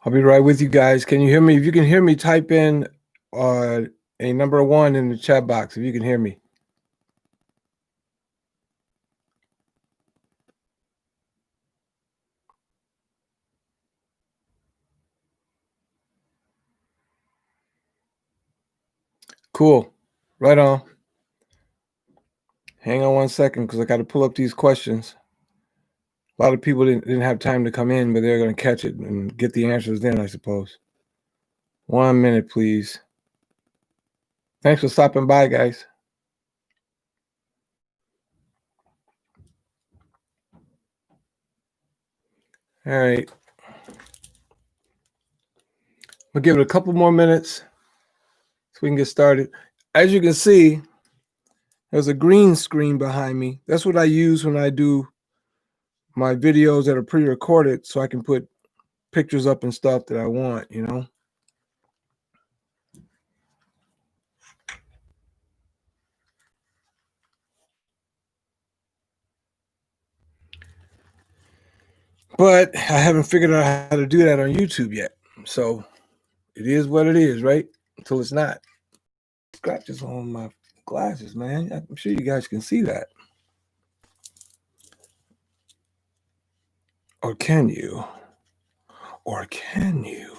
I'll be right with you guys. Can you hear me? If you can hear me, type in a number 1 in the chat box if you can hear me. Cool. Right on. Hang on 1 second because I got to pull up these questions. A lot of people didn't have time to come in, but they're going to catch it and get the answers then, I suppose. 1 minute, please. Thanks for stopping by, guys. All right. We'll give it a couple more minutes so we can get started. As you can see, there's a green screen behind me. That's what I use when I do my videos that are pre-recorded so I can put pictures up and stuff that I want, you know. But I haven't figured out how to do that on YouTube yet. So it is what it is, right? Until it's not. Scratches on my glasses, man. I'm sure you guys can see that. Or can you? Or can you?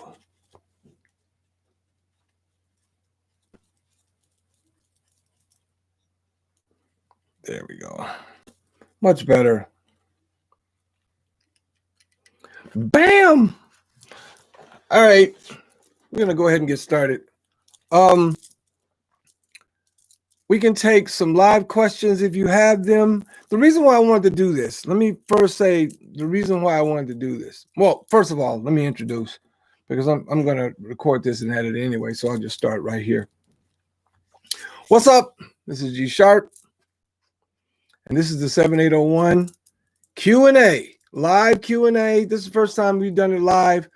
There we go. Much better. Bam! All right. We're going to go ahead and get started. We can take some live questions if you have them. The reason why I wanted to do this, let me first say the reason why I wanted to do this. Well, first of all, let me introduce, because I'm going to record this and edit it anyway, so I'll just start right here. What's up? This is G Sharp, and this is the 7801 Q&A, live Q&A. This is the first time we've done it live.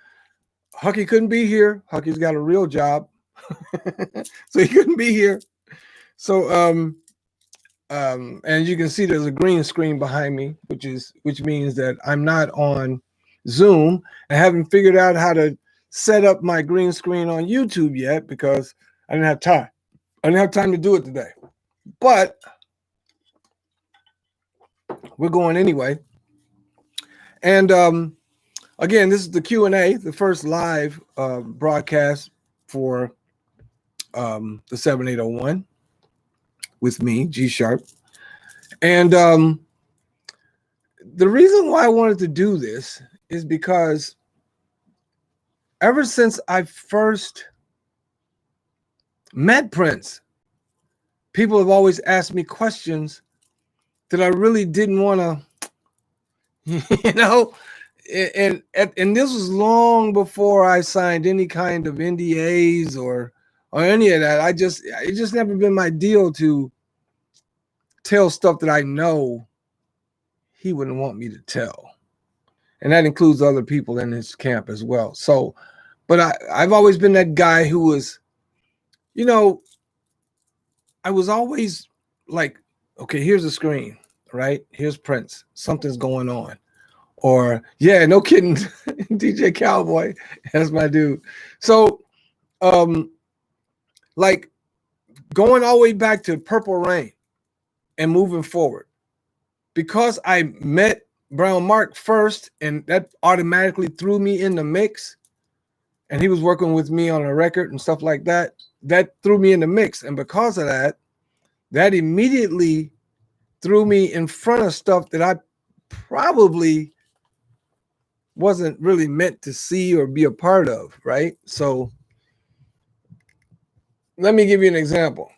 Hucky couldn't be here. Hucky's got a real job, so he couldn't be here. So, and you can see there's a green screen behind me, which means that I'm not on Zoom. I haven't figured out how to set up my green screen on YouTube yet because I didn't have time. I didn't have time to do it today. But we're going anyway. And again, this is the Q&A, the first live broadcast for the 7801. With me, G Sharp. And the reason why I wanted to do this is because ever since I first met Prince, people have always asked me questions that I really didn't want to, you know, and this was long before I signed any kind of NDAs or any of that. It just never been my deal to tell stuff that I know he wouldn't want me to tell. And that includes other people in his camp as well. So, but I've always been that guy who was, you know, I was always like, okay, here's the screen, right? Here's Prince. Something's going on. Or, yeah, no kidding, DJ Cowboy, that's my dude. So, like going all the way back to Purple Rain and moving forward, because I met Brown Mark first, and that automatically threw me in the mix, and he was working with me on a record and stuff like that. That threw me in the mix, and because of that, that immediately threw me in front of stuff that I probably wasn't really meant to see or be a part of, right? So let me give you an example.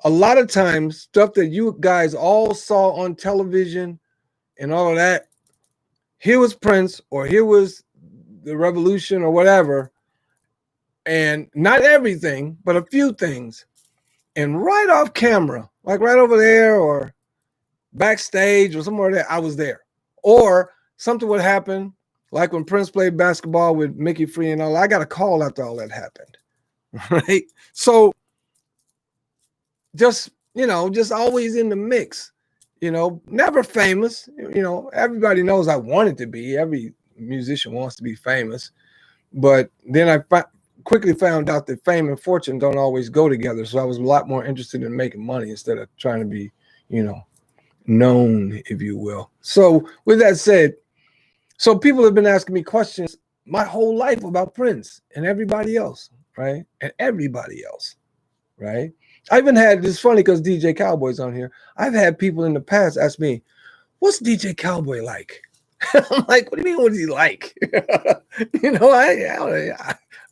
A lot of times, stuff that you guys all saw on television and all of that, here was Prince or here was the revolution or whatever, and not everything, but a few things. And right off camera, like right over there or backstage or somewhere there, I was there. Or something would happen, like when Prince played basketball with Mickey Free and all. I got a call after all that happened, right? So just, you know, just always in the mix, you know, never famous. You know, everybody knows I wanted to be. Every musician wants to be famous. But then I quickly found out that fame and fortune don't always go together. So I was a lot more interested in making money instead of trying to be, known, if you will. So with that said, so people have been asking me questions my whole life about Prince and everybody else, right? And everybody else, right? I even had, it's funny because DJ Cowboy's on here. I've had people in the past ask me, what's DJ Cowboy like? I'm like, what do you mean, what is he like?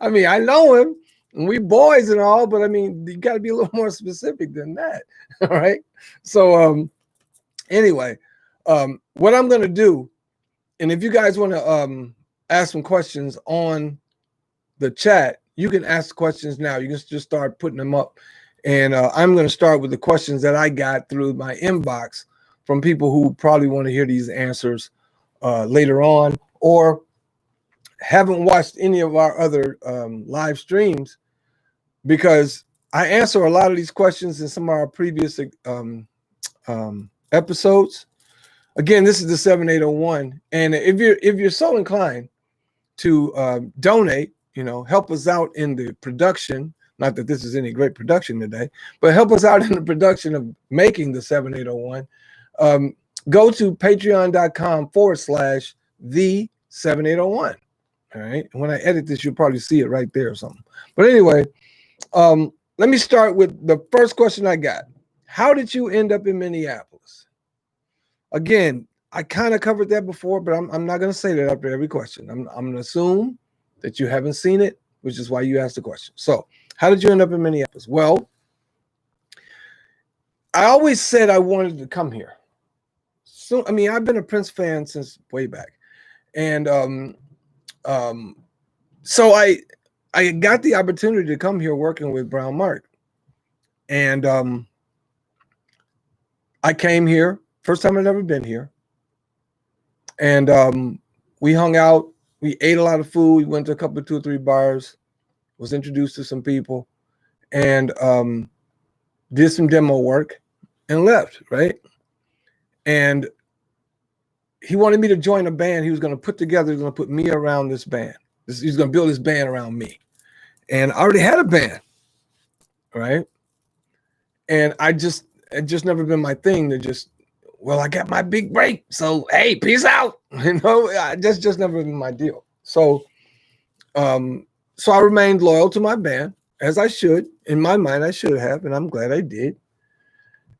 I mean, I know him, and we boys and all, but I mean, you got to be a little more specific than that, all right? So, anyway, what I'm going to do, and if you guys want to ask some questions on the chat, you can ask questions now. You can just start putting them up. And I'm going to start with the questions that I got through my inbox from people who probably want to hear these answers later on, or haven't watched any of our other live streams, because I answer a lot of these questions in some of our previous episodes. Again, this is the 7801, and if you're so inclined to donate, help us out in the production. Not that this is any great production today, but help us out in the production of making the 7801. Go to patreon.com/the7801. All right. And when I edit this, you'll probably see it right there or something. But anyway, let me start with the first question I got. How did you end up in Minneapolis? Again, I kind of covered that before, but I'm not going to say that after every question. I'm going to assume that you haven't seen it, which is why you asked the question. So, how did you end up in Minneapolis? Well, I always said I wanted to come here. So, I mean, I've been a Prince fan since way back. And so I got the opportunity to come here working with Brown Mark. And I came here, first time I'd ever been here. And we hung out, we ate a lot of food, we went to a couple of 2 or 3 bars, was introduced to some people, and did some demo work and left, right? And he wanted me to join a band he was going to put together. He was going to put me around this band. He's going to build his band around me. And I already had a band, right? And it just never been my thing to just, well, I got my big break, so hey, peace out. Just never been my deal. So I remained loyal to my band, as I should. In my mind, I should have, and I'm glad I did.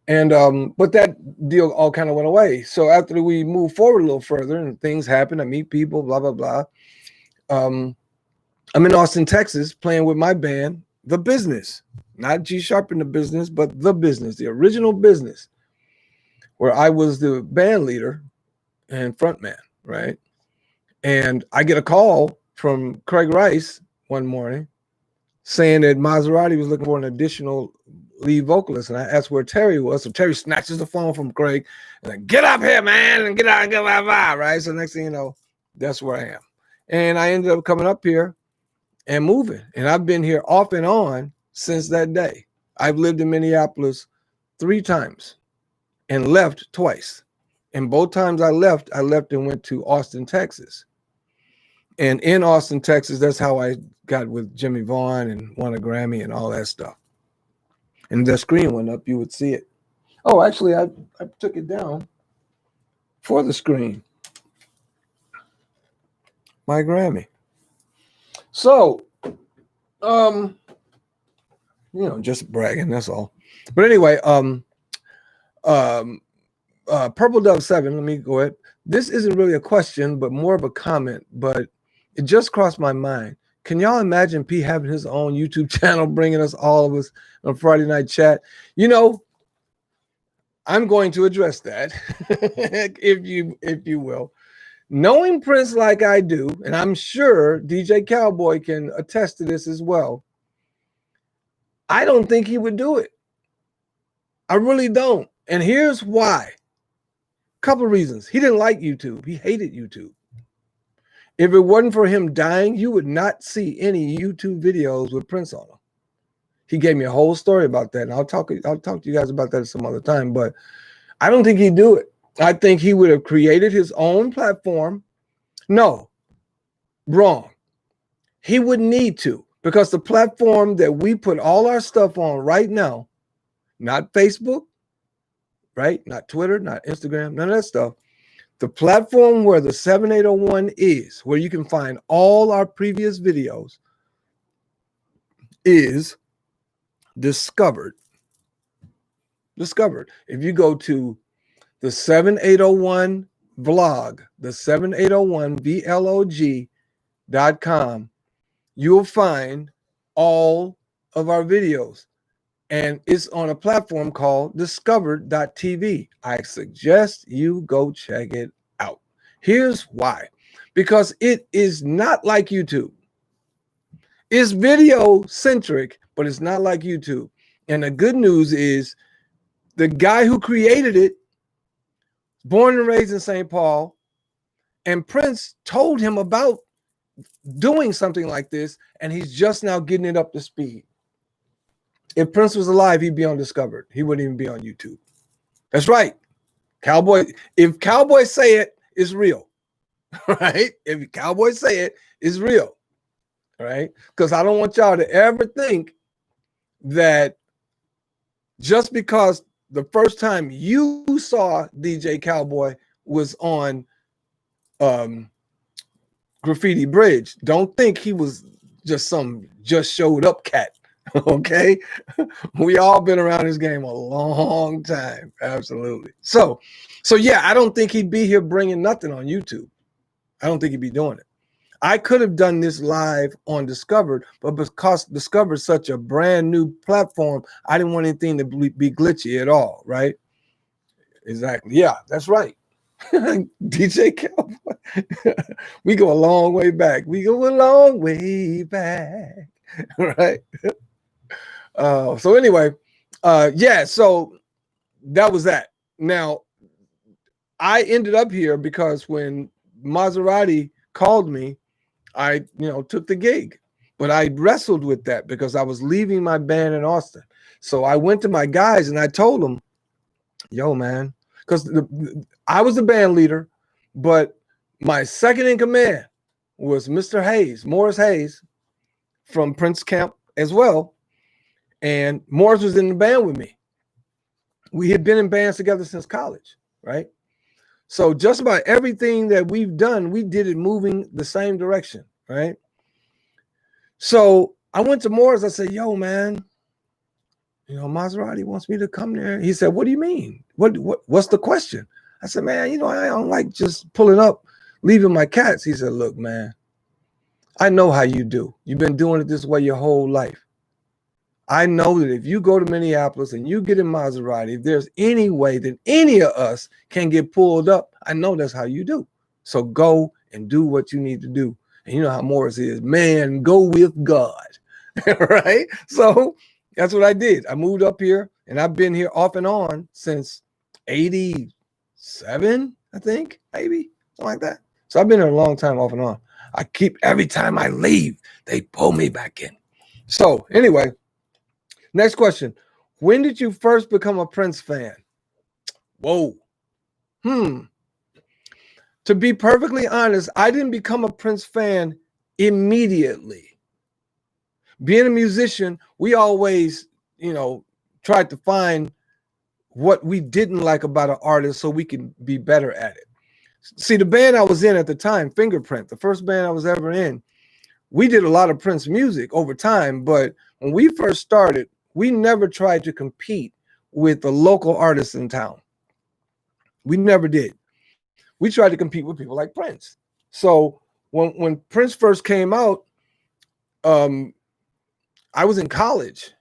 And but that deal all kind of went away. So after we moved forward a little further and things happen, I meet people, blah, blah, blah. I'm in Austin, Texas, playing with my band, The Business. Not G Sharp in the Business, but The Business, the original Business, where I was the band leader and frontman, right? And I get a call from Craig Rice one morning saying that Maserati was looking for an additional lead vocalist. And I asked where Terry was. So Terry snatches the phone from Craig and like, get up here, man, and get out, right? So next thing you know, that's where I am. And I ended up coming up here and moving. And I've been here off and on since that day. I've lived in Minneapolis 3 times and left twice. And both times I left and went to Austin, Texas. And in Austin, Texas, that's how I got with Jimmy Vaughn and won a Grammy and all that stuff. And the screen went up, you would see it. Oh, actually, I took it down for the screen. My Grammy. So, just bragging, that's all. But anyway, Purple Dove 7, let me go ahead. This isn't really a question, but more of a comment, but it just crossed my mind. Can y'all imagine P having his own YouTube channel, bringing us all of us on Friday Night Chat? I'm going to address that, if you will. Knowing Prince like I do, and I'm sure DJ Cowboy can attest to this as well, I don't think he would do it. I really don't. And here's why. Couple of reasons. He didn't like YouTube. He hated YouTube. If it wasn't for him dying, you would not see any YouTube videos with Prince on them. He gave me a whole story about that, and I'll talk to you guys about that some other time. But I don't think he'd do it. I think he would have created his own platform. No, wrong. He wouldn't need to, because the platform that we put all our stuff on right now, not Facebook, right? Not Twitter, not Instagram, none of that stuff. The platform where the 7801 is, where you can find all our previous videos, is Discovered. Discovered. If you go to the 7801 vlog, the 7801 vlog.com, you'll find all of our videos. And it's on a platform called discovered.tv. I suggest you go check it out. Here's why. Because it is not like YouTube. It's video centric, but it's not like YouTube. And the good news is the guy who created it, born and raised in St. Paul, and Prince told him about doing something like this, and he's just now getting it up to speed. If Prince was alive, he'd be on Discovered. He wouldn't even be on YouTube. That's right. Cowboy, if cowboys say it, it's real. Right? If cowboys say it, it's real. Right? Because I don't want y'all to ever think that just because the first time you saw DJ Cowboy was on Graffiti Bridge, don't think he was just some just showed up cat. Okay, we all been around this game a long time. Absolutely. So yeah, I don't think he'd be here bringing nothing on YouTube. I don't think he'd be doing it. I could have done this live on Discovered, but because Discovered's such a brand new platform, I didn't want anything to be glitchy at all. Right? Exactly. Yeah, that's right. DJ Cowboy. We go a long way back. We go a long way back. Right? So anyway, yeah, so that was that. Now, I ended up here because when Maserati called me, I, took the gig, but I wrestled with that because I was leaving my band in Austin. So I went to my guys and I told them, yo, man, because I was the band leader, but my second in command was Mr. Hayes, Morris Hayes from Prince Camp as well. And Morris was in the band with me. We had been in bands together since college, right? So just about everything that we've done, we did it moving the same direction, right? So I went to Morris. I said, yo, man, Maserati wants me to come there. He said, what do you mean? What's the question? I said, man, I don't like just pulling up, leaving my cats. He said, look, man, I know how you do. You've been doing it this way your whole life. I know that if you go to Minneapolis and you get in Maserati, if there's any way that any of us can get pulled up, I know that's how you do. So go and do what you need to do. And you know how Morris is, man, go with God. Right? So that's what I did. I moved up here and I've been here off and on since 87, I think, maybe something like that. So I've been here a long time off and on. Every time I leave, they pull me back in. So anyway, next question. When did you first become a Prince fan? Whoa. To be perfectly honest, I didn't become a Prince fan immediately. Being a musician, we always, tried to find what we didn't like about an artist so we can be better at it. See, the band I was in at the time, Fingerprint, the first band I was ever in, we did a lot of Prince music over time, but when we first started, we never tried to compete with the local artists in town. We never did. We tried to compete with people like Prince. So when Prince first came out, I was in college,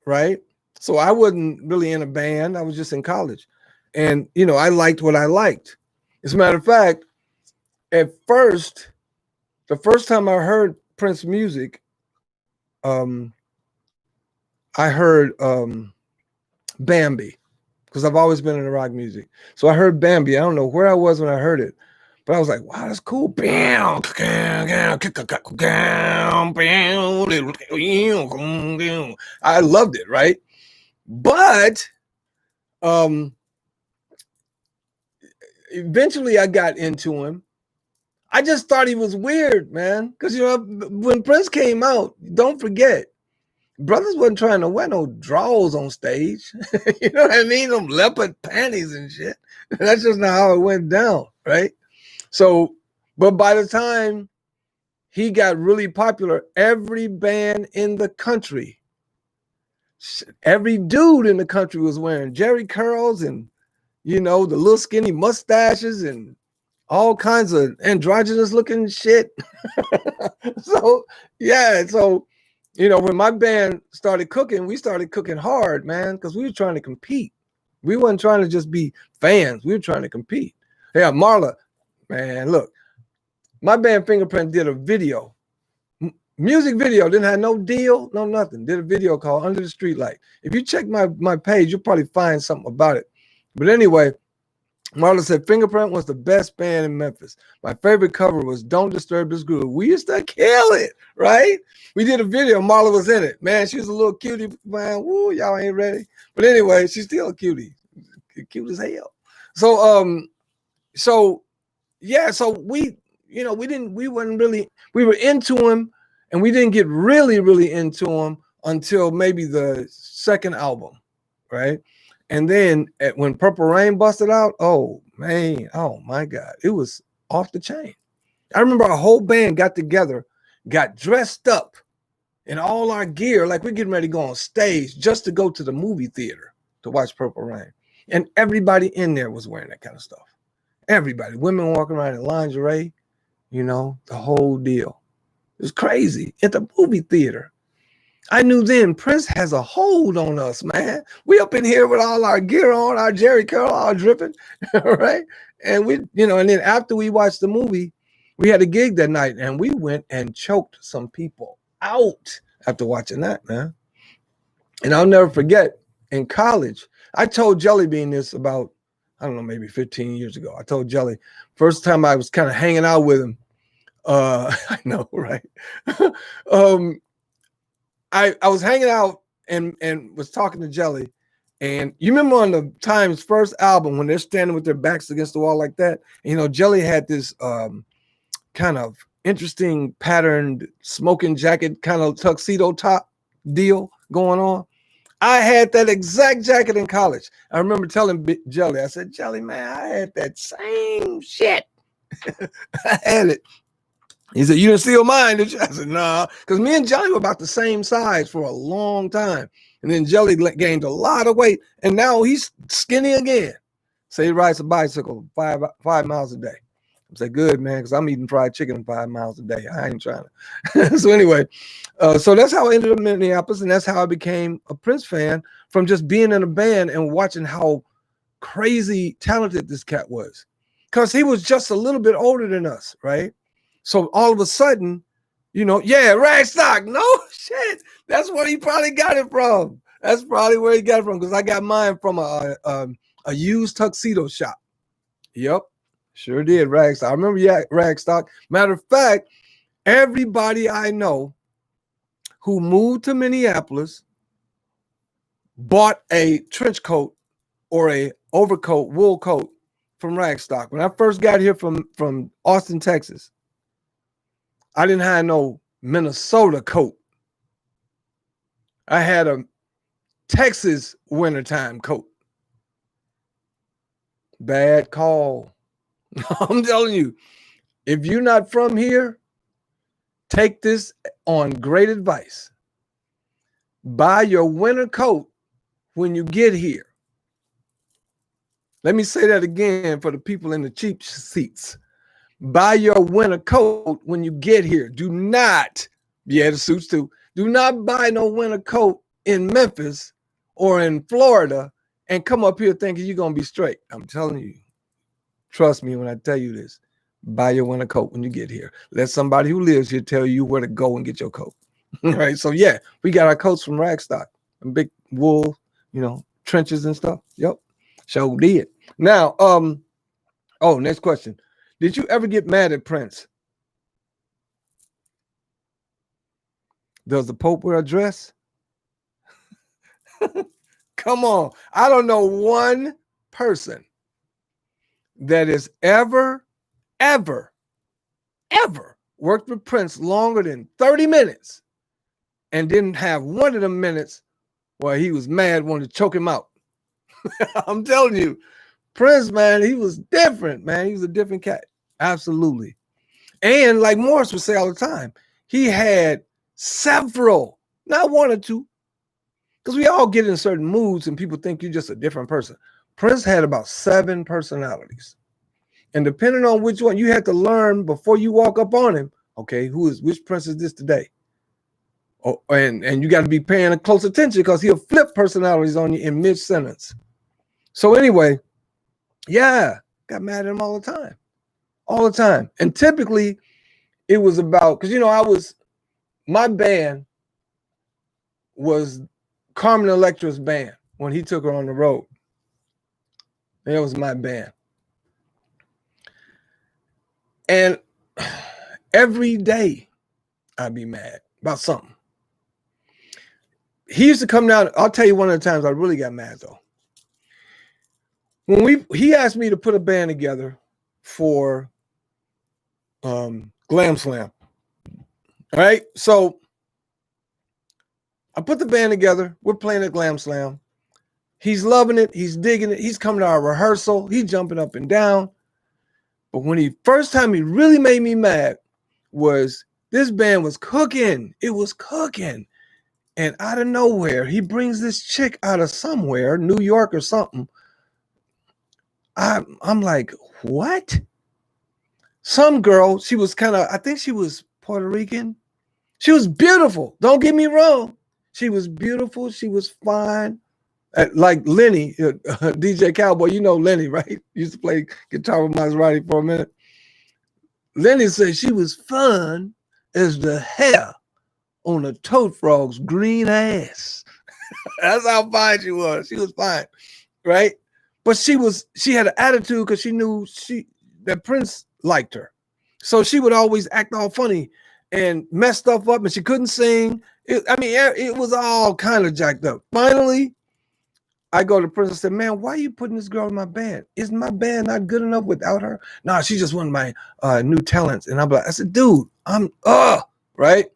right? So I wasn't really in a band. I was just in college. And, I liked what I liked. As a matter of fact, at first, the first time I heard Prince music, I heard Bambi, because I've always been into rock music. So I heard Bambi. I don't know where I was when I heard it, but I was like, wow, that's cool. I loved it, right? But eventually I got into him. I just thought he was weird, man. Because, when Prince came out, don't forget, brothers wasn't trying to wear no drawers on stage. You know what I mean? Them leopard panties and shit. That's just not how it went down, right? So, but by the time he got really popular, every band in the country, every dude in the country was wearing Jerry curls and, the little skinny mustaches and all kinds of androgynous looking shit. So, yeah. So, when my band started cooking, we started cooking hard, man, because we were trying to compete. We weren't trying to just be fans. We were trying to compete. Yeah, Marla, man, look, my band Fingerprint did a video, music video, didn't have no deal, no nothing. Did a video called Under the Streetlight. If you check my page, you'll probably find something about it. But anyway, Marla said Fingerprint was the best band in Memphis. My favorite cover was Don't Disturb This Groove. We used to kill it, right? We did a video. Marla was in it. Man, she was a little cutie. Man, woo, y'all ain't ready. But anyway, she's still a cutie. Cute as hell. So yeah, so we were into him, and we didn't get really, really into him until maybe the second album, right? And then when Purple Rain busted out, oh man, oh my God, it was off the chain. I remember our whole band got together, got dressed up in all our gear, like we're getting ready to go on stage just to go to the movie theater to watch Purple Rain. And everybody in there was wearing that kind of stuff. Everybody, women walking around in lingerie, the whole deal. It was crazy at the movie theater. I knew then Prince has a hold on us, man. We up in here with all our gear on, our Jerry curl, all dripping, right? And and then after we watched the movie, we had a gig that night, and we went and choked some people out after watching that, man. And I'll never forget, in college, I told Jelly Bean this about, I don't know, maybe 15 years ago. I told Jelly, first time I was kind of hanging out with him. I know, right? I was hanging out and was talking to Jelly. And you remember on the Times first album when they're standing with their backs against the wall like that? Jelly had this kind of interesting patterned smoking jacket, kind of tuxedo top deal going on. I had that exact jacket in college. I remember telling Jelly, I said, Jelly, man, I had that same shit. I had it. He said, you didn't steal mine, did you? I said, nah, because me and Jelly were about the same size for a long time. And then Jelly gained a lot of weight, and now he's skinny again. So he rides a bicycle 5 miles a day. I said, good, man, because I'm eating fried chicken 5 miles a day. I ain't trying to. So anyway, so that's how I ended up in Minneapolis, and that's how I became a Prince fan, from just being in a band and watching how crazy talented this cat was. Because he was just a little bit older than us, right? So all of a sudden, yeah, Ragstock. No shit. That's where he probably got it from. That's probably where he got it from, because I got mine from a used tuxedo shop. Yep, sure did, Ragstock. I remember Ragstock. Matter of fact, everybody I know who moved to Minneapolis bought a trench coat or a overcoat, wool coat from Ragstock. When I first got here from Austin, Texas, I didn't have no Minnesota coat. I had a Texas wintertime coat. Bad call. I'm telling you, if you're not from here, take this on great advice. Buy your winter coat when you get here. Let me say that again for the people in the cheap seats. Buy your winter coat when you get here. Do not, the suits too, do not buy no winter coat in Memphis or in Florida and come up here thinking you're going to be straight. I'm telling you, trust me when I tell you this. Buy your winter coat when you get here. Let somebody who lives here tell you where to go and get your coat. All right, so yeah, we got our coats from Ragstock and big wool, trenches and stuff. Yep, sure did. Now, next question. Did you ever get mad at Prince? Does the Pope wear a dress? Come on. I don't know one person that has ever ever worked with Prince longer than 30 minutes and didn't have one of the minutes where he was mad, wanted to choke him out. I'm telling you, Prince, man, he was different, man. He was a different cat. Absolutely. And like Morris would say all the time, he had several, not one or two, because we all get in certain moods and people think you're just a different person. Prince had about 7 personalities. And depending on which one, you had to learn before you walk up on him, okay, which Prince is this today? Oh, and you got to be paying close attention because he'll flip personalities on you in mid-sentence. So anyway, yeah, got mad at him all the time. All the time. And typically it was about, because, you know, my band was Carmen Electra's band when he took her on the road. That was my band. And every day I'd be mad about something. He used to come down. I'll tell you one of the times I really got mad though. When he asked me to put a band together for Glam Slam. All right. So I put the band together. We're playing at Glam Slam. He's loving it. He's digging it. He's coming to our rehearsal. He's jumping up and down. But first time he really made me mad was this band was cooking. It was cooking. And out of nowhere, he brings this chick out of somewhere, New York or something. I'm like, what? Some girl, she was I think she was Puerto Rican. She was beautiful. Don't get me wrong. She was beautiful. She was fine. Like Lenny, DJ Cowboy, you know Lenny, right? Used to play guitar with Maserati for a minute. Lenny said she was fun as the hair on a toad frog's green ass. That's how fine she was. She was fine, right? But she had an attitude because she knew that Prince liked her. So she would always act all funny and mess stuff up, and she couldn't sing. It was all kind of jacked up. Finally, I go to Prince and said, man, why are you putting this girl in my band? Isn't my band not good enough without her? No, she's just one of my new talents. And I said, dude, right?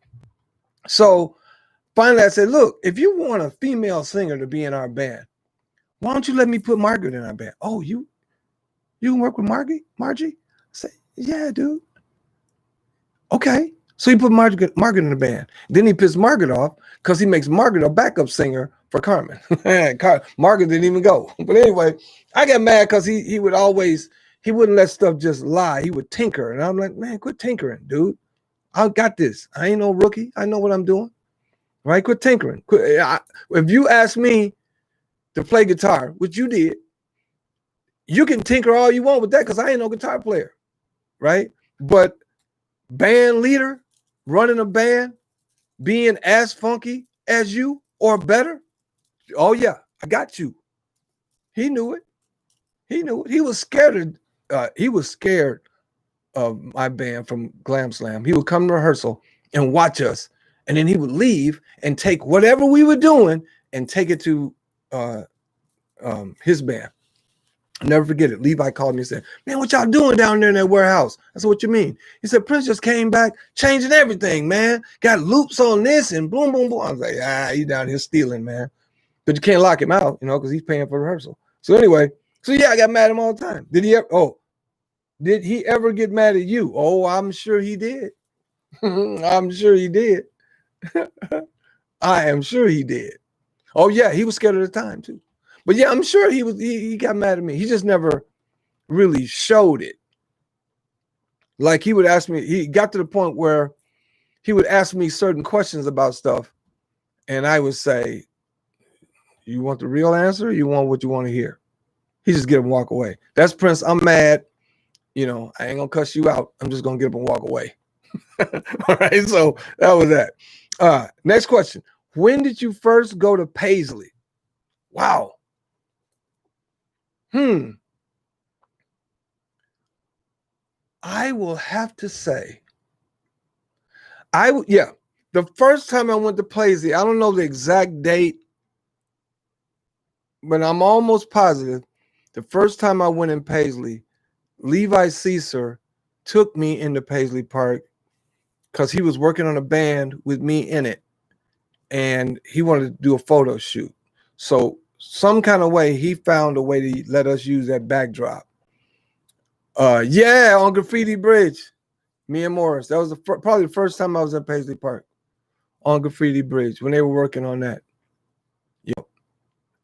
So finally I said, look, if you want a female singer to be in our band, why don't you let me put Margaret in our band? Oh, you can work with Margie? I said, yeah, dude. Okay. So he put Margaret in the band. Then he pissed Margaret off because he makes Margaret a backup singer for Carmen. Margaret didn't even go. But anyway, I got mad because he wouldn't let stuff just lie. He would tinker. And I'm like, man, quit tinkering, dude. I got this. I ain't no rookie. I know what I'm doing. Right? Quit tinkering. If you ask me to play guitar, which you did, you can tinker all you want with that because I ain't no guitar player. Right? But band leader, running a band, being as funky as you or better, oh yeah, I got you. He knew it. He was scared of my band from Glam Slam. He would come to rehearsal and watch us, and then he would leave and take whatever we were doing and take it to his band. I'll never forget it. Levi called me and said, man, what y'all doing down there in that warehouse? I said, what you mean? He said, Prince just came back changing everything, man. Got loops on this and boom, boom, boom. I was like, he's down here stealing, man. But you can't lock him out, because he's paying for rehearsal. So anyway, I got mad at him all the time. Did he ever get mad at you? Oh, I'm sure he did. I'm sure he did. I am sure he did. Oh yeah, he was scared at the time too. But yeah, I'm sure he got mad at me. He just never really showed it. Like he would ask me, he got to the point where he would ask me certain questions about stuff. And I would say, you want the real answer? Or you want what you want to hear? He just get up and walk away. That's Prince. I'm mad. I ain't gonna cuss you out. I'm just gonna get up and walk away. All right. So that was that. Next question. When did you first go to Paisley? Wow. I will have to say, the first time I went to Paisley, I don't know the exact date, but I'm almost positive the first time I went in Paisley, Levi Caesar took me into Paisley Park because he was working on a band with me in it, and he wanted to do a photo shoot. So some kind of way he found a way to let us use that backdrop. Yeah, on Graffiti Bridge, me and Morris. That was probably the first time I was at Paisley Park on Graffiti Bridge when they were working on that. Yep.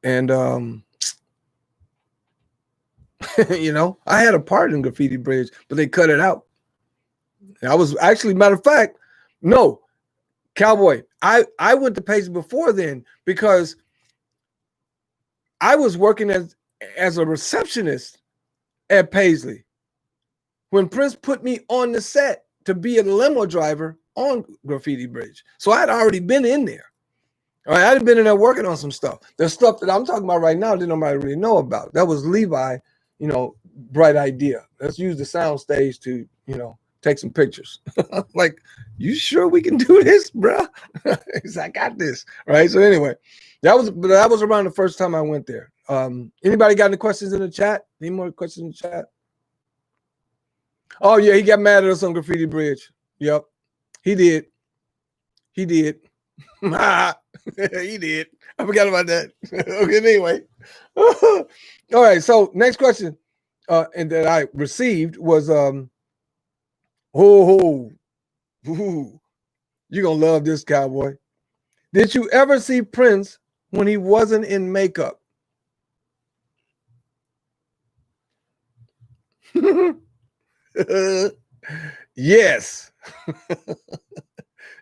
And you know, I had a part in Graffiti Bridge, but they cut it out. I was actually, matter of fact, no, Cowboy. I went to Paisley before then because I was working as a receptionist at Paisley when Prince put me on the set to be a limo driver on Graffiti Bridge. So I had already been in there. All right, I had been in there working on some stuff. The stuff that I'm talking about right now didn't nobody really know about. That was Levi, you know, bright idea. Let's use the sound stage to, you know, take some pictures. Like, you sure we can do this, bro? I got this. Right. So anyway, that was around the first time I went there. Anybody got any questions in the chat? Any more questions in the chat? Oh yeah, he got mad at us on Graffiti Bridge. Yep, he did. He did. He did. I forgot about that. Okay, anyway. All right. So next question, and that I received was you're gonna love this, Cowboy. Did you ever see Prince when he wasn't in makeup? Yes.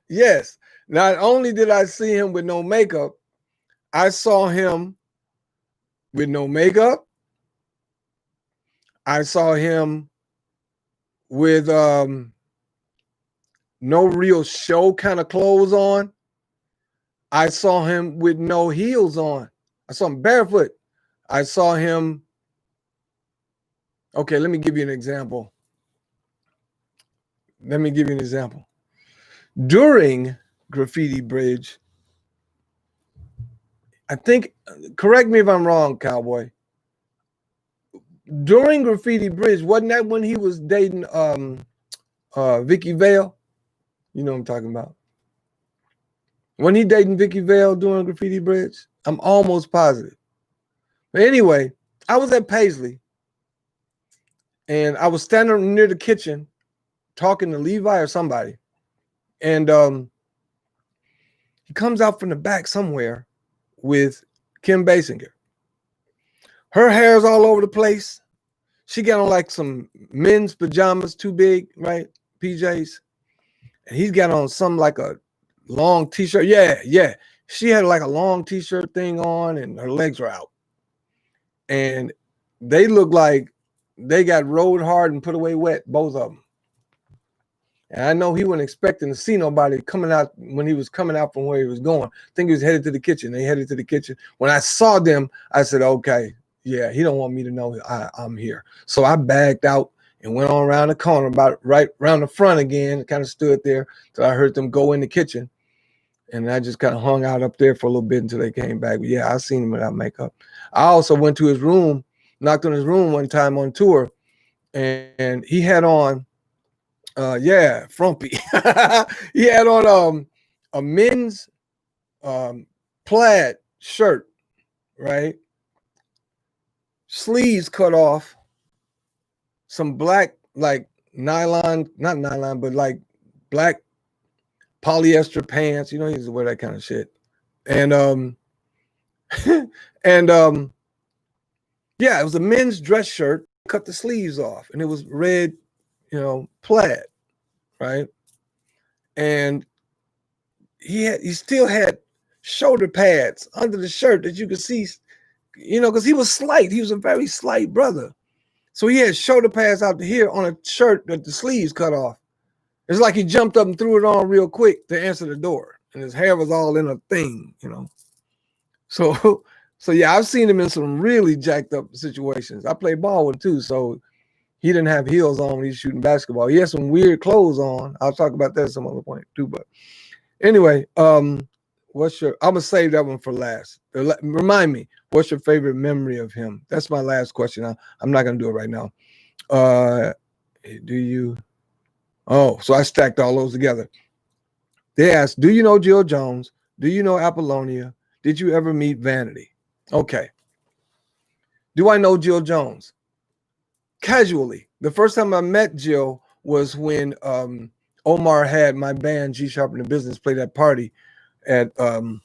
Yes. Not only did I see him with no makeup, I saw him with no makeup. I saw him with no real show kind of clothes on. I saw him with no heels on. I saw him barefoot. I saw him. Okay, let me give you an example. During Graffiti Bridge, I think, correct me if I'm wrong, Cowboy. During Graffiti Bridge, wasn't that when he was dating Vicky Vale? You know what I'm talking about. When he dating Vicky Vale during Graffiti Bridge? I'm almost positive. But anyway, I was at Paisley, and I was standing near the kitchen talking to Levi or somebody. And he comes out from the back somewhere with Kim Basinger. Her hair's all over the place. She got on like some men's pajamas, too big, right? PJs. And he's got on some like a long t-shirt. Yeah. She had like a long t-shirt thing on and her legs were out. And they look like they got rolled hard and put away wet, both of them. And I know he wasn't expecting to see nobody coming out when he was coming out from where he was going. I think he was headed to the kitchen. They headed to the kitchen. When I saw them, I said, okay, yeah, he don't want me to know I'm here. So I backed out and went on around the corner, about right around the front again, kind of stood there till I heard them go in the kitchen. And I just kind of hung out up there for a little bit until they came back. But yeah, I seen him without makeup. I also went to his room, knocked on his room one time on tour, and he had on, frumpy. He had on a men's plaid shirt, right? Sleeves cut off, some black, like nylon, not nylon, but like black polyester pants. You know, he used to wear that kind of shit. And yeah, it was a men's dress shirt, cut the sleeves off, and it was red, you know, plaid, right? And he still had shoulder pads under the shirt that you could see, you know, because he was slight. He was a very slight brother. So he had shoulder pads out to here on a shirt that the sleeves cut off. It's like he jumped up and threw it on real quick to answer the door. And his hair was all in a thing, you know. So yeah, I've seen him in some really jacked up situations. I played ball with him too, so he didn't have heels on when he's shooting basketball. He had some weird clothes on. I'll talk about that at some other point too. But anyway, I'm gonna save that one for last. Remind me, what's your favorite memory of him? That's my last question. I'm not gonna do it right now. Do you? Oh, so I stacked all those together. They asked, do you know Jill Jones? Do you know Apollonia? Did you ever meet Vanity? Okay. Do I know Jill Jones? Casually. The first time I met Jill was when Omar had my band G Sharp in the Business play that party at the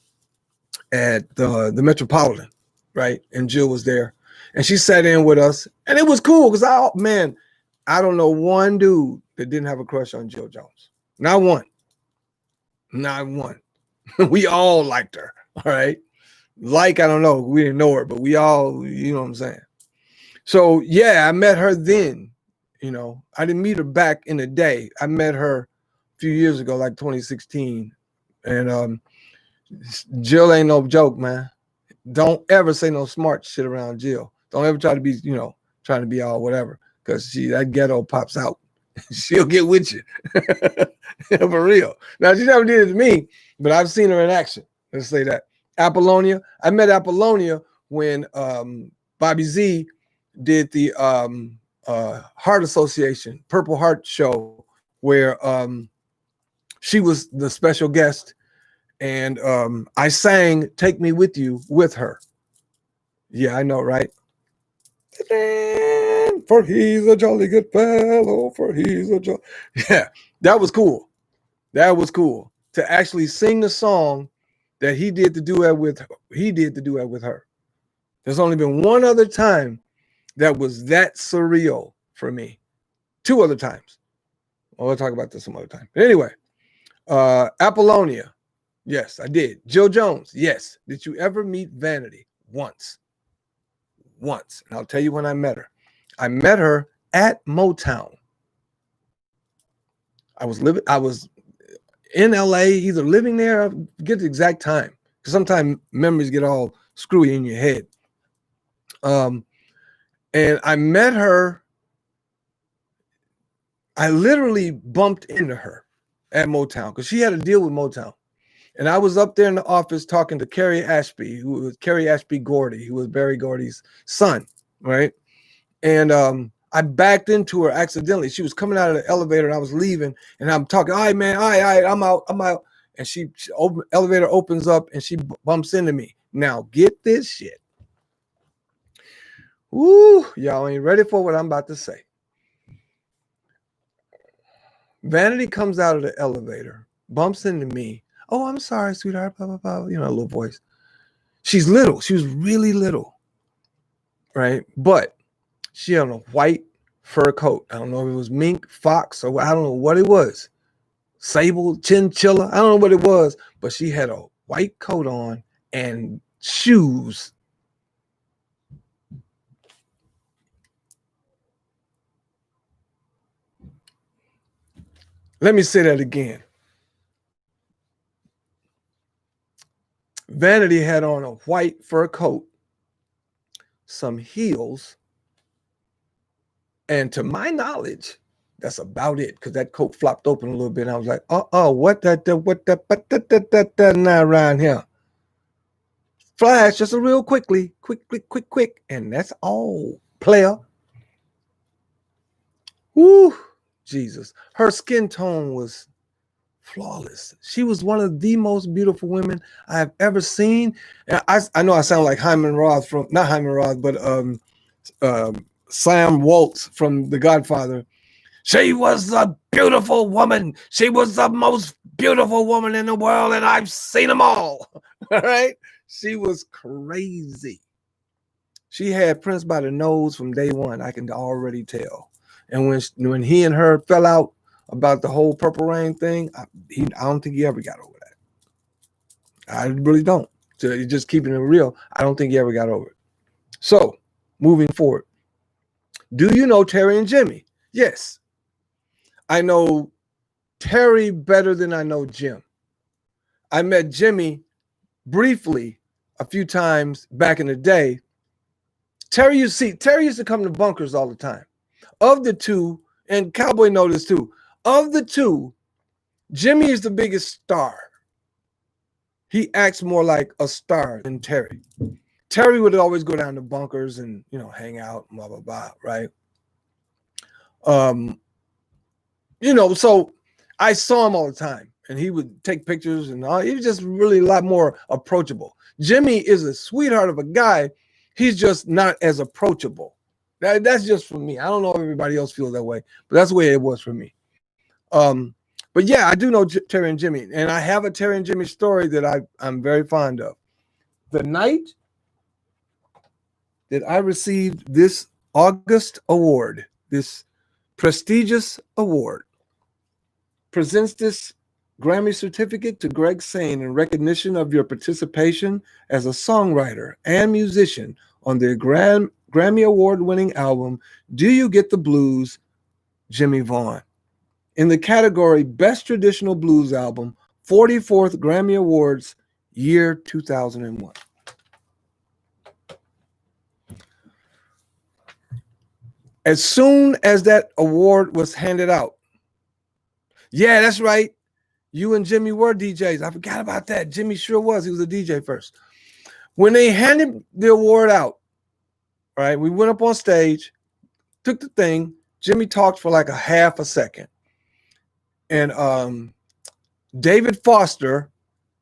Metropolitan, right? And Jill was there, and she sat in with us, and it was cool because I don't know one dude that didn't have a crush on Jill Jones. Not one. Not one. We all liked her. All right. I don't know. We didn't know her, but we all, you know what I'm saying? So yeah, I met her then. I didn't meet her back in the day. I met her a few years ago, like 2016. And Jill ain't no joke, man. Don't ever say no smart shit around Jill. Don't ever try to be, trying to be all whatever. Because that ghetto pops out. She'll get with you. For real. Now, she never did it to me, but I've seen her in action. Let's say that. Apollonia. I met Apollonia when Bobby Z did the Heart Association, Purple Heart show, where she was the special guest. And I sang Take Me With You with her. Yeah, I know, right? For he's a jolly good fellow, for he's a jolly. Yeah, that was cool. That was cool to actually sing the song that he did the duet with her. He did the duet with her. There's only been one other time that was that surreal for me. Two other times. Well, we'll talk about this some other time. But anyway, Apollonia. Yes, I did. Jill Jones. Yes. Did you ever meet Vanity? Once. And I'll tell you when I met her. I met her at Motown. I was in LA, either living there, I forget the exact time. Because sometimes memories get all screwy in your head. And I met her. I literally bumped into her at Motown because she had a deal with Motown. And I was up there in the office talking to Carrie Ashby Gordy, who was Barry Gordy's son, right? And I backed into her accidentally. She was coming out of the elevator and I was leaving, and I'm talking, all right, man, all right, I'm out. And elevator opens up and she bumps into me. Now get this shit. Woo, y'all ain't ready for what I'm about to say. Vanity comes out of the elevator, bumps into me. Oh, I'm sorry, sweetheart, blah, blah, blah. A little voice. She's little. She was really little, right? But she had a white fur coat. I don't know if it was mink, fox, or I don't know what it was. Sable, chinchilla. I don't know what it was, but she had a white coat on and shoes. Let me say that again. Vanity had on a white fur coat, some heels, and to my knowledge, that's about it, because that coat flopped open a little bit. And I was like, what that now around here? Flash, just a real quick. And that's all, player. Woo, Jesus. Her skin tone was flawless. She was one of the most beautiful women I have ever seen. And I know I sound like Hyman Roth not Hyman Roth, but Sam Waltz from The Godfather. She was a beautiful woman. She was the most beautiful woman in the world, and I've seen them all. All right? She was crazy. She had Prince by the nose from day one. I can already tell. And when he and her fell out about the whole Purple Rain thing, I don't think he ever got over that. I really don't. So just keeping it real, I don't think he ever got over it. So, moving forward. Do you know Terry and Jimmy? Yes. I know Terry better than I know Jim. I met Jimmy briefly a few times back in the day. Terry used to come to bunkers all the time. Of the two, and Cowboy knows this too, of the two, Jimmy is the biggest star. He acts more like a star than Terry. Terry would always go down to bunkers and, hang out, blah, blah, blah, right? you know, so I saw him all the time, and he would take pictures, and all. He was just really a lot more approachable. Jimmy is a sweetheart of a guy. He's just not as approachable. That's just for me. I don't know if everybody else feels that way, but that's the way it was for me. But yeah, I do know Terry and Jimmy, and I have a Terry and Jimmy story that I'm very fond of. The night that I received this August award, this prestigious award, presents this Grammy certificate to Greg Sane in recognition of your participation as a songwriter and musician on their Grammy award-winning album, Do You Get the Blues, Jimmy Vaughn. In the category Best Traditional Blues Album, 44th Grammy Awards, year 2001. As soon as that award was handed out, yeah, that's right. You and Jimmy were DJs. I forgot about that. Jimmy sure was. He was a DJ first. When they handed the award out, right, we went up on stage, took the thing. Jimmy talked for like a half a second. And David Foster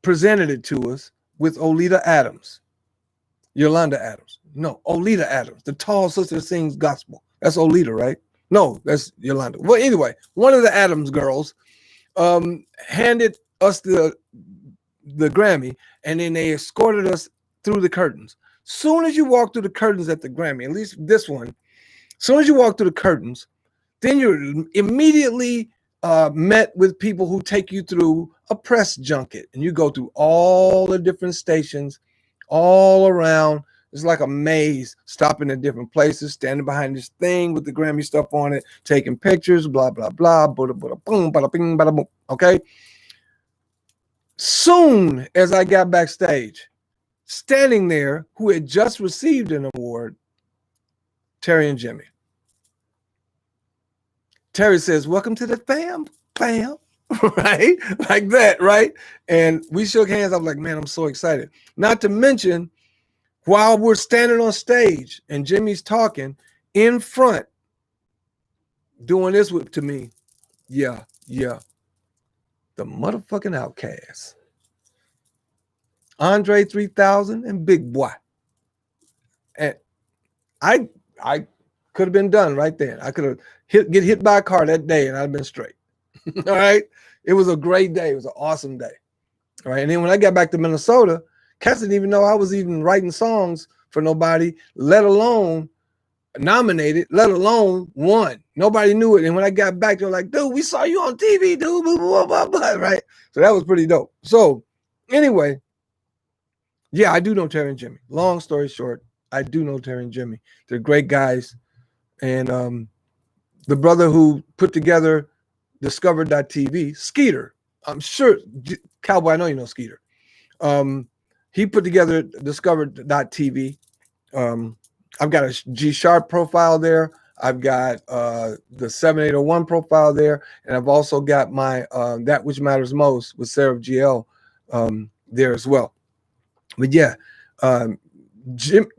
presented it to us with Olita Adams. Yolanda Adams. No, Olita Adams, the tall sister that sings gospel. That's Olita, right? No, that's Yolanda. Well, anyway, one of the Adams girls handed us the Grammy, and then they escorted us through the curtains. Soon as you walk through the curtains at the Grammy, at least this one, soon as you walk through the curtains, then you're immediately met with people who take you through a press junket, and you go through all the different stations all around. It's like a maze, stopping at different places, standing behind this thing with the Grammy stuff on it, taking pictures, blah, blah, blah, bada, bada, boom, bada, bing, bada, boom. Okay? Soon as I got backstage, standing there, who had just received an award, Terry and Jimmy. Terry says, "Welcome to the fam, right? Like that, right? And we shook hands. I was like, man, I'm so excited. Not to mention, while we're standing on stage and Jimmy's talking in front, doing this to me, yeah, the motherfucking Outcasts, Andre 3000 and Big Boy. And I could have been done right there. I could have get hit by a car that day and I'd have been straight. All right. It was a great day. It was an awesome day. All right. And then when I got back to Minnesota, cats didn't even know I was even writing songs for nobody, let alone nominated, let alone won. Nobody knew it. And when I got back, they were like, dude, we saw you on TV, dude. Blah, blah, blah, blah, right? So that was pretty dope. So anyway, yeah, I do know Terry and Jimmy. Long story short, I do know Terry and Jimmy. They're great guys. And the brother who put together Discover.TV, Skeeter, I'm sure, Cowboy, I know you know Skeeter. He put together Discover.TV. I've got a G-Sharp profile there. I've got the 7801 profile there. And I've also got my That Which Matters Most with Sarah GL there as well. But yeah,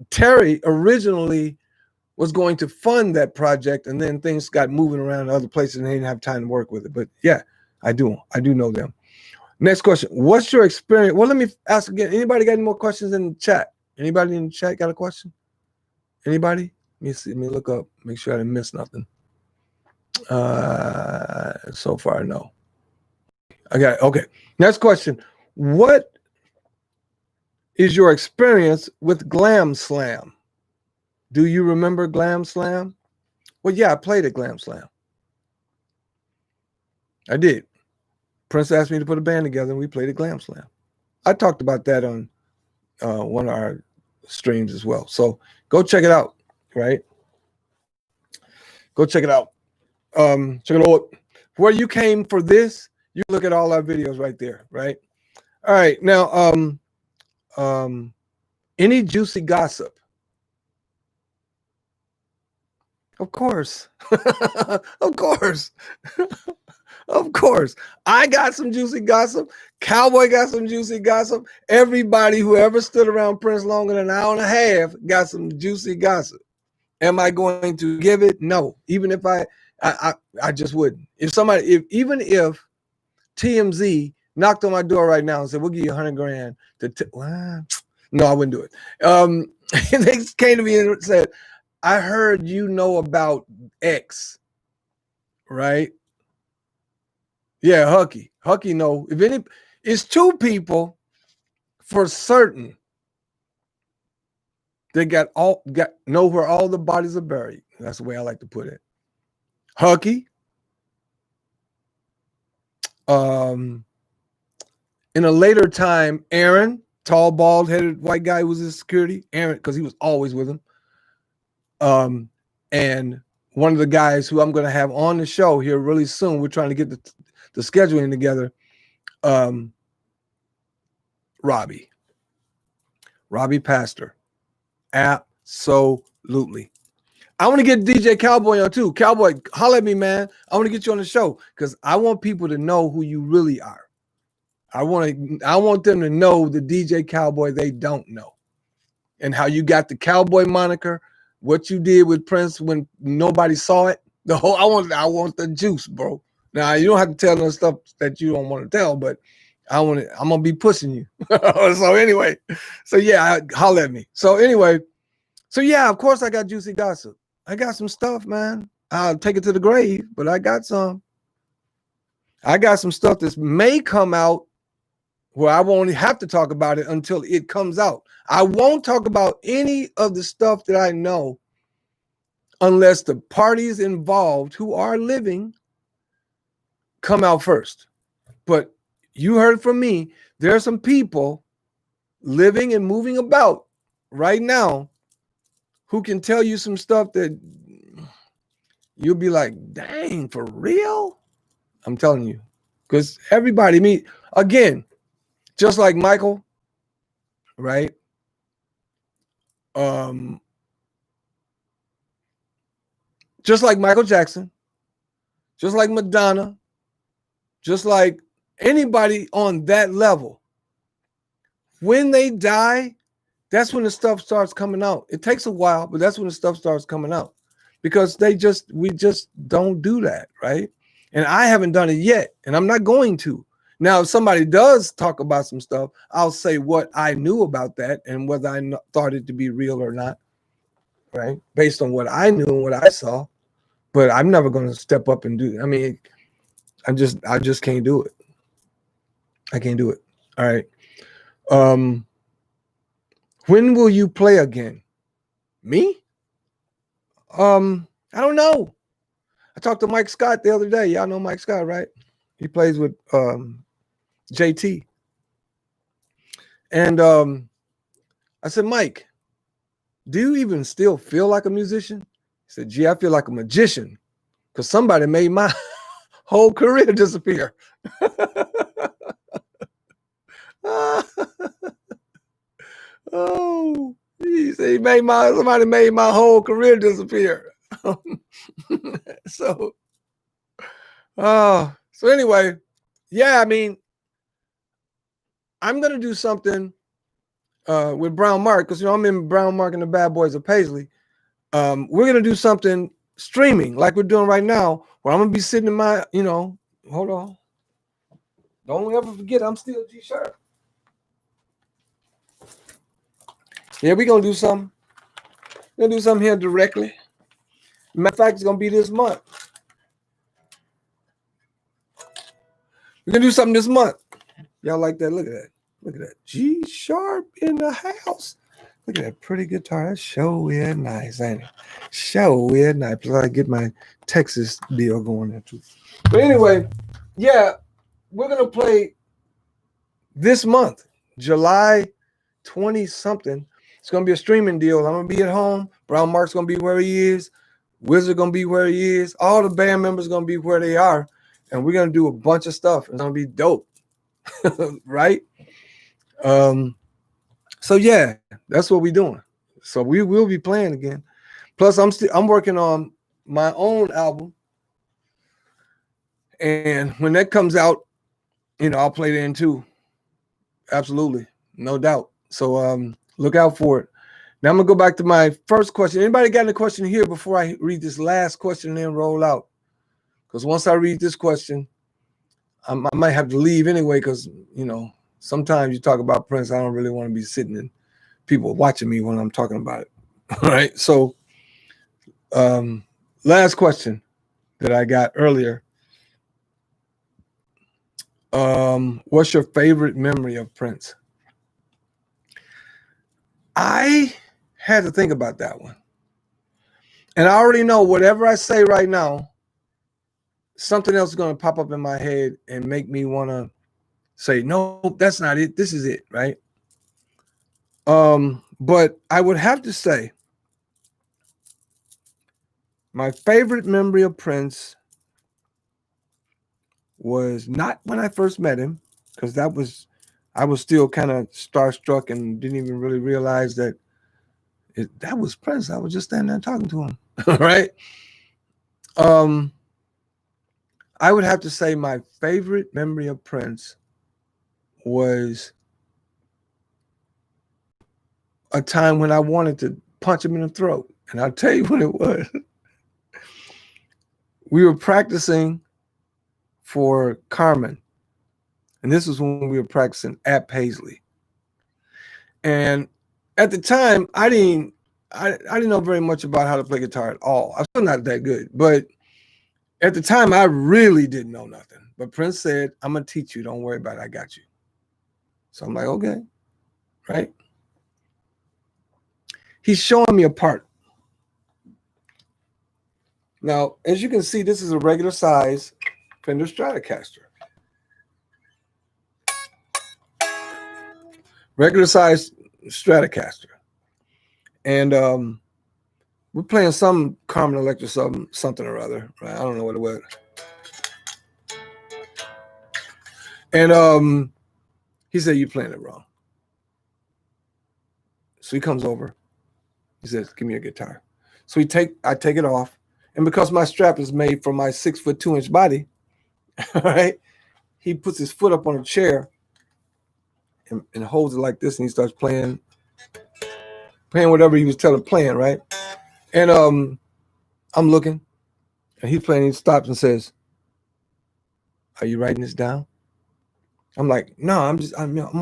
Terry originally was going to fund that project, and then things got moving around in other places and they didn't have time to work with it. But yeah, I do know them. Next question. What's your experience? Well, let me ask again. Anybody got any more questions in the chat? Anybody in the chat got a question? Anybody? Let me see. Let me look up. Make sure I didn't miss nothing. So far, no. I got it. Okay. Next question. What is your experience with Glam Slam? Do you remember Glam Slam? Well, yeah, I played at Glam Slam. I did. Prince asked me to put a band together, and we played at Glam Slam. I talked about that on one of our streams as well. So go check it out, right? Go check it out. Check it out. Where you came for this, you look at all our videos right there, right? All right. Now, any juicy gossip? Of course. Of course. Of course. I got some juicy gossip. Cowboy got some juicy gossip. Everybody who ever stood around Prince longer than an hour and a half got some juicy gossip. Am I going to give it? No. Even if I I just wouldn't. If somebody, even if TMZ knocked on my door right now and said, we'll give you 100 grand well, no, I wouldn't do it. They came to me and said, I heard you know about X, right? Yeah, Hucky know. If any, it's two people for certain. They know where all the bodies are buried. That's the way I like to put it. Hucky. In a later time, Aaron, tall, bald-headed white guy who was his security. Aaron, because he was always with him. And one of the guys who I'm going to have on the show here really soon. We're trying to get the scheduling together. Robbie Pastor. Absolutely. I want to get DJ Cowboy on too. Cowboy, holler at me, man. I want to get you on the show because I want people to know who you really are. I want them to know the DJ Cowboy they don't know, and how you got the Cowboy moniker, what you did with Prince when nobody saw it. I want the juice, bro. Now you don't have to tell no stuff that you don't want to tell, but I'm gonna be pushing you. So anyway, holler at me. So anyway, of course I got juicy gossip. I got some stuff, man. I'll take it to the grave, but I got some. I got some stuff that may come out where I won't have to talk about it until it comes out. I won't talk about any of the stuff that I know unless the parties involved who are living come out first. But you heard from me, there are some people living and moving about right now who can tell you some stuff that you'll be like, dang, for real? I'm telling you. Because everybody, again, just like Michael, right? Just like Michael Jackson, just like Madonna, just like anybody on that level, when they die, that's when the stuff starts coming out. It takes a while, but that's when the stuff starts coming out because we just don't do that, right? And I haven't done it yet, and I'm not going to. Now, if somebody does talk about some stuff, I'll say what I knew about that and whether I thought it to be real or not, right? Based on what I knew and what I saw. But I'm never going to step up and do it. I mean, I just can't do it. I can't do it. All right. When will you play again? Me? I don't know. I talked to Mike Scott the other day. Y'all know Mike Scott, right? He plays with JT. And I said, Mike, do you even still feel like a musician? He said, gee, I feel like a magician because somebody made my whole career disappear. Oh, he said somebody made my whole career disappear. So anyway, yeah, I mean, I'm gonna do something with Brown Mark because I'm in Brown Mark and the Bad Boys of Paisley. We're gonna do something streaming like we're doing right now, where I'm gonna be sitting in my, hold on. Don't ever forget I'm still G Sharp. Yeah, we're gonna do something. We're gonna do something here directly. Matter of fact, it's gonna be this month. We're gonna do something this month. Y'all like that? Look at that. Look at that. G Sharp in the house. Look at that pretty guitar. That's so weird nice, ain't it? So weird nice. Plus I get my Texas deal going there too. But anyway, yeah, we're gonna play this month, July 20-something. It's gonna be a streaming deal. I'm gonna be at home. Brown Mark's gonna be where he is. Wizard gonna be where he is. All the band members gonna be where they are, and we're gonna do a bunch of stuff. It's gonna be dope, right? So yeah, that's what we're doing. So we will be playing again. Plus, I'm working on my own album, and when that comes out, I'll play it in too. Absolutely, no doubt. So look out for it. Now I'm gonna go back to my first question. Anybody got any question here before I read this last question and then roll out? because once I read this question, I might have to leave anyway, because, sometimes you talk about Prince, I don't really want to be sitting and people watching me when I'm talking about it. All right. So last question that I got earlier. What's your favorite memory of Prince? I had to think about that one. And I already know whatever I say right now, something else is going to pop up in my head and make me want to say, no, that's not it. This is it, right? But I would have to say my favorite memory of Prince was not when I first met him, because I was still kind of starstruck and didn't even really realize that that was Prince. I was just standing there talking to him, right? I would have to say my favorite memory of Prince was a time when I wanted to punch him in the throat. And I'll tell you what it was. We were practicing for Carmen. And this was when we were practicing at Paisley. And at the time, I didn't know very much about how to play guitar at all. I'm still not that good. But at the time, I really didn't know nothing. But Prince said, I'm going to teach you. Don't worry about it. I got you. So I'm like, okay. Right? He's showing me a part. Now, as you can see, this is a regular size Fender Stratocaster. Regular size Stratocaster. And we're playing some Carmen Electra something or other. Right? I don't know what it was. And he said, you're playing it wrong. So he comes over. He says, give me your guitar. So I take it off. And because my strap is made for my 6'2" body, all right, he puts his foot up on a chair and holds it like this, and he starts playing whatever he was playing, right? And I'm looking, and he's playing. He stops and says, "Are you writing this down?" I'm like, "No, I'm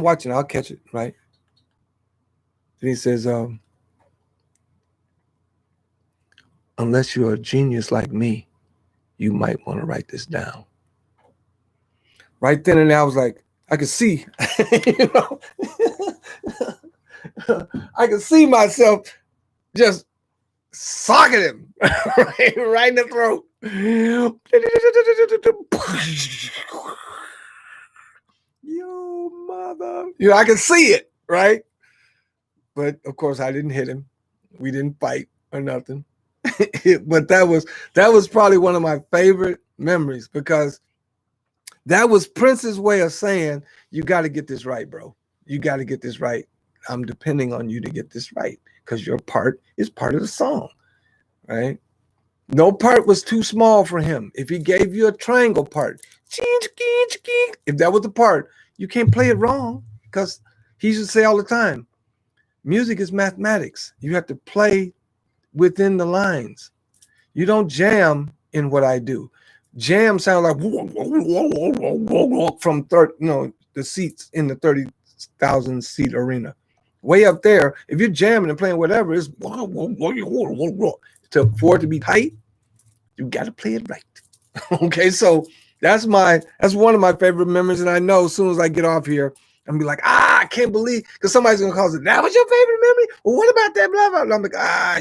watching. I'll catch it, right?" Then he says, "Unless you're a genius like me, you might want to write this down." Right then and there, I was like, I could see, you know, I could see myself just socking him right in the throat. Yo, mother. I could see it, right? But of course, I didn't hit him. We didn't fight or nothing. But that was probably one of my favorite memories, because that was Prince's way of saying, you got to get this right, bro. You got to get this right. I'm depending on you to get this right, because your part is part of the song, right? No part was too small for him. If he gave you a triangle part, if that was the part, you can't play it wrong, because he used to say all the time, music is mathematics. You have to play within the lines. You don't jam in what I do. Jam sound like from the seats in the 30,000 seat arena. Way up there, if you're jamming and playing whatever, it's for it to be tight, you got to play it right. Okay, so that's one of my favorite memories, and I know as soon as I get off here, I'm gonna be like, I can't believe, because somebody's gonna call it, that was your favorite memory? Well, what about that? Blah blah blah. I'm like,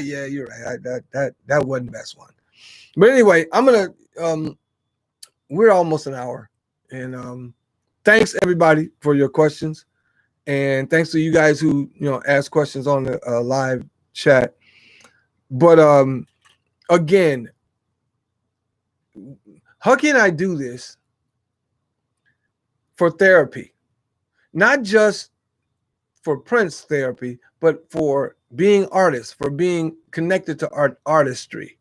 yeah, you're right. That wasn't the best one. But anyway, I'm gonna we're almost an hour, and thanks everybody for your questions, and thanks to you guys who ask questions on the live chat. But again, how can I do this for therapy? Not just for Prince therapy, but for being artists, for being connected to artistry,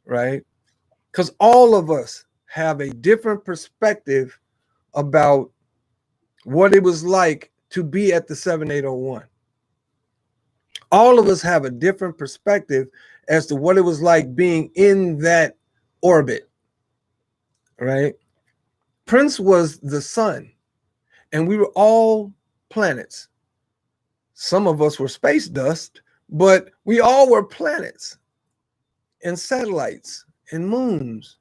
right? Because all of us have a different perspective about what it was like to be at the 7801. All of us have a different perspective as to what it was like being in that orbit. right? Prince was the sun, and we were all planets. Some of us were space dust, but we all were planets and satellites and moons,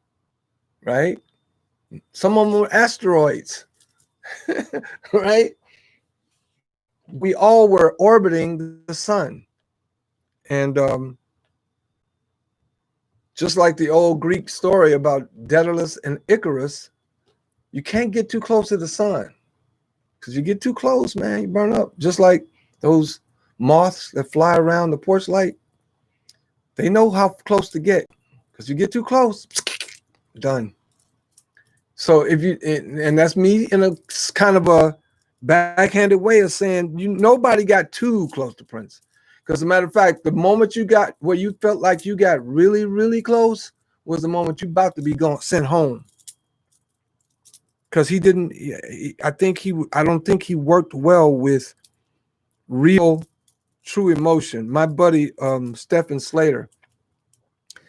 right? Some of them were asteroids, right? We all were orbiting the sun. And just like the old Greek story about Daedalus and Icarus, you can't get too close to the sun, because you get too close, man, you burn up. Just like those moths that fly around the porch light, they know how close to get, because you get too close, done. So if you, and that's me in a kind of a backhanded way of saying, nobody got too close to Prince. Because as a matter of fact, the moment you got where you felt like you got really, really close was the moment you about to be sent home. Because he didn't, I don't think he worked well with real, true emotion. My buddy, Stephen Slater,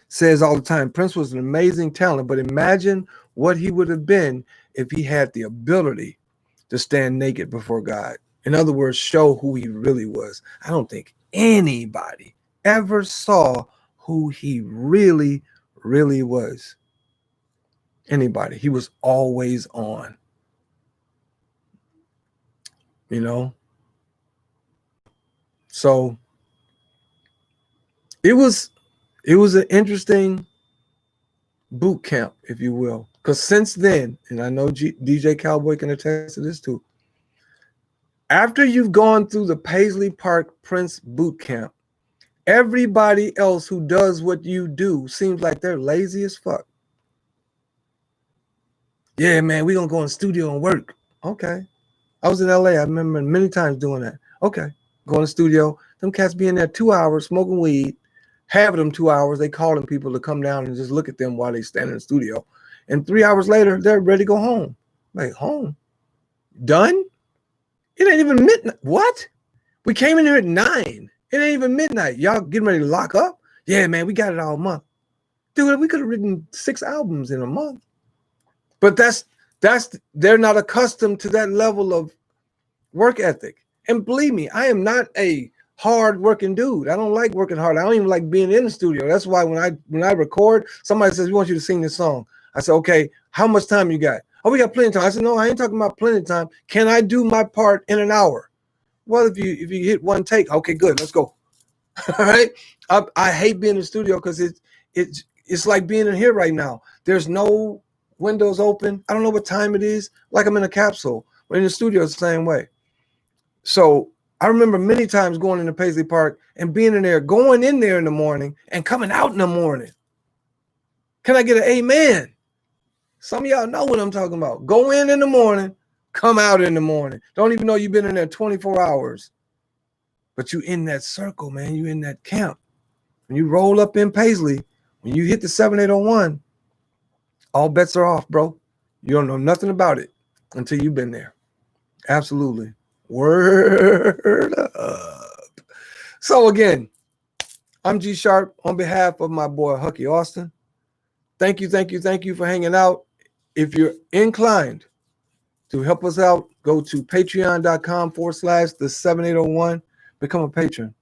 says all the time, Prince was an amazing talent, but imagine what he would have been if he had the ability to stand naked before God. In other words, show who he really was. I don't think anybody ever saw who he really, really was. Anybody. He was always on. You know? So it was an interesting boot camp, if you will. Because since then, and I know DJ Cowboy can attest to this too, after you've gone through the Paisley Park Prince boot camp, everybody else who does what you do seems like they're lazy as fuck. Yeah, man, we're going to go in the studio and work. Okay. I was in LA. I remember many times doing that. Okay. Go in the studio. Them cats be in there 2 hours smoking weed. Half of them 2 hours, they calling people to come down and just look at them while they stand in the studio. And 3 hours later, they're ready to go home. Like, home? Done? It ain't even midnight. What? We came in here at 9. It ain't even midnight. Y'all getting ready to lock up? Yeah, man, we got it all month. Dude, we could have written 6 albums in a month. But they're not accustomed to that level of work ethic. And believe me, I am not a hard working dude. I don't like working hard. I don't even like being in the studio. That's why when I record, somebody says, we want you to sing this song. I said, okay, how much time you got? Oh, we got plenty of time. I said, no, I ain't talking about plenty of time. Can I do my part in an hour? Well, if you hit one take, okay, good, let's go. All right. I hate being in the studio because it's like being in here right now. There's no windows open. I don't know what time it is. Like I'm in a capsule. But in the studio, it's the same way. So I remember many times going into Paisley Park and being in there, going in there in the morning and coming out in the morning. Can I get an amen? Some of y'all know what I'm talking about. Go in the morning, come out in the morning. Don't even know you've been in there 24 hours. But you in that circle, man. You in that camp. When you roll up in Paisley, when you hit the 7801, all bets are off, bro. You don't know nothing about it until you've been there. Absolutely. Word up. So again, I'm G Sharp on behalf of my boy Hucky Austin. Thank you for hanging out. If you're inclined to help us out, go to patreon.com/the7801. Become a patron.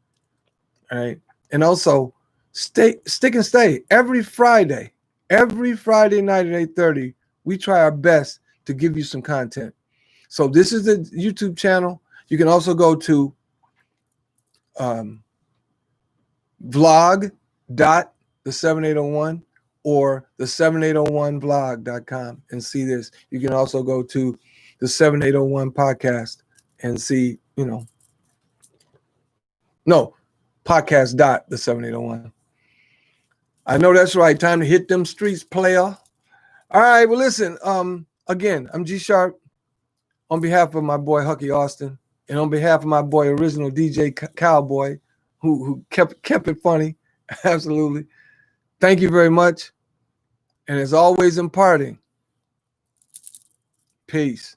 All right. And also stick and stay every Friday night at 8:30. We try our best to give you some content. So this is the YouTube channel. You can also go to vlog.the7801 or the7801vlog.com and see this. You can also go to the 7801 podcast and see, podcast.the7801. I know that's right. Time to hit them streets, player. All right. Well, listen, again, I'm G Sharp on behalf of my boy Hucky Austin and on behalf of my boy original DJ Cowboy who kept it funny. Absolutely. Thank you very much. And as always, imparting peace.